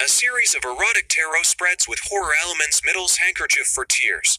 A series of erotic tarot spreads with horror elements. Middle's handkerchief for tears.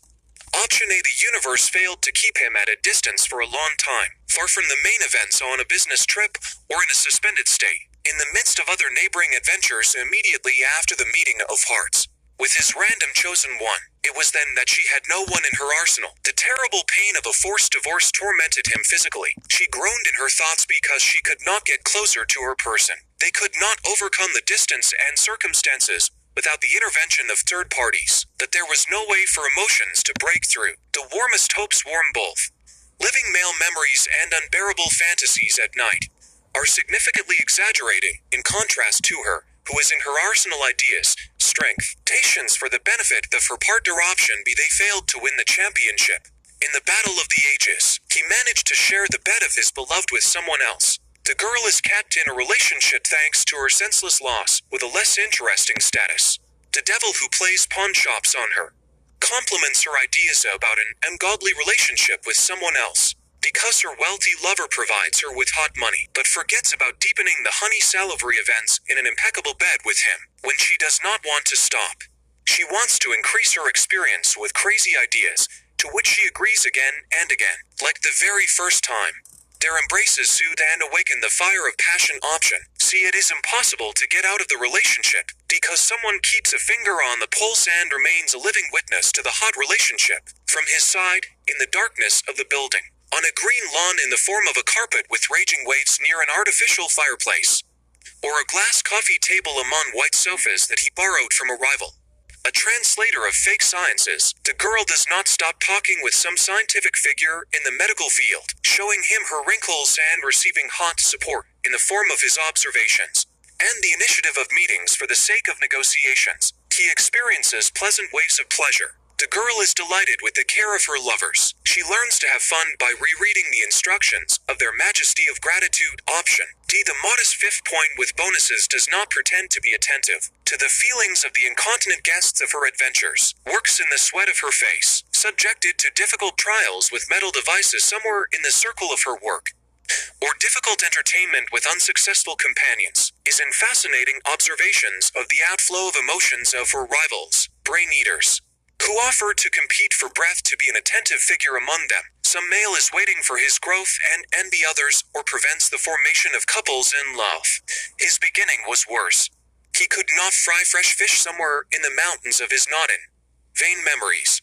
Option A. The universe failed to keep him at a distance for a long time, far from the main events on a business trip, or in a suspended state, in the midst of other neighboring adventures immediately after the meeting of hearts. With his random chosen one, it was then that she had no one in her arsenal. The terrible pain of a forced divorce tormented him physically. She groaned in her thoughts because she could not get closer to her person. They could not overcome the distance and circumstances without the intervention of third parties, that there was no way for emotions to break through. The warmest hopes warm both. Living male memories and unbearable fantasies at night are significantly exaggerating, in contrast to her, who is in her arsenal ideas, strength, patience for the benefit of her partner. Option B. They failed to win the championship. In the battle of the ages, he managed to share the bed of his beloved with someone else. The girl is capped in a relationship thanks to her senseless loss, with a less interesting status. The devil who plays pawn shops on her compliments her ideas about an ungodly relationship with someone else, because her wealthy lover provides her with hot money, but forgets about deepening the honey salivary events in an impeccable bed with him, when she does not want to stop. She wants to increase her experience with crazy ideas, to which she agrees again and again, like the very first time. Their embraces soothe and awaken the fire of passion. Option C. It is impossible to get out of the relationship, because someone keeps a finger on the pulse and remains a living witness to the hot relationship, from his side, in the darkness of the building, on a green lawn in the form of a carpet with raging waves near an artificial fireplace, or a glass coffee table among white sofas that he borrowed from a rival. A translator of fake sciences, the girl does not stop talking with some scientific figure in the medical field, showing him her wrinkles and receiving hot support in the form of his observations, and the initiative of meetings for the sake of negotiations. He experiences pleasant waves of pleasure. The girl is delighted with the care of her lovers. She learns to have fun by rereading the instructions of their majesty of gratitude. Option D. The modest fifth point with bonuses does not pretend to be attentive to the feelings of the incontinent guests of her adventures, works in the sweat of her face, subjected to difficult trials with metal devices somewhere in the circle of her work, or difficult entertainment with unsuccessful companions, is in fascinating observations of the outflow of emotions of her rivals, brain eaters, who offer to compete for breath to be an attentive figure among them. Some male is waiting for his growth and envy others, or prevents the formation of couples in love. His beginning was worse. He could not fry fresh fish somewhere in the mountains of his not in vain memories.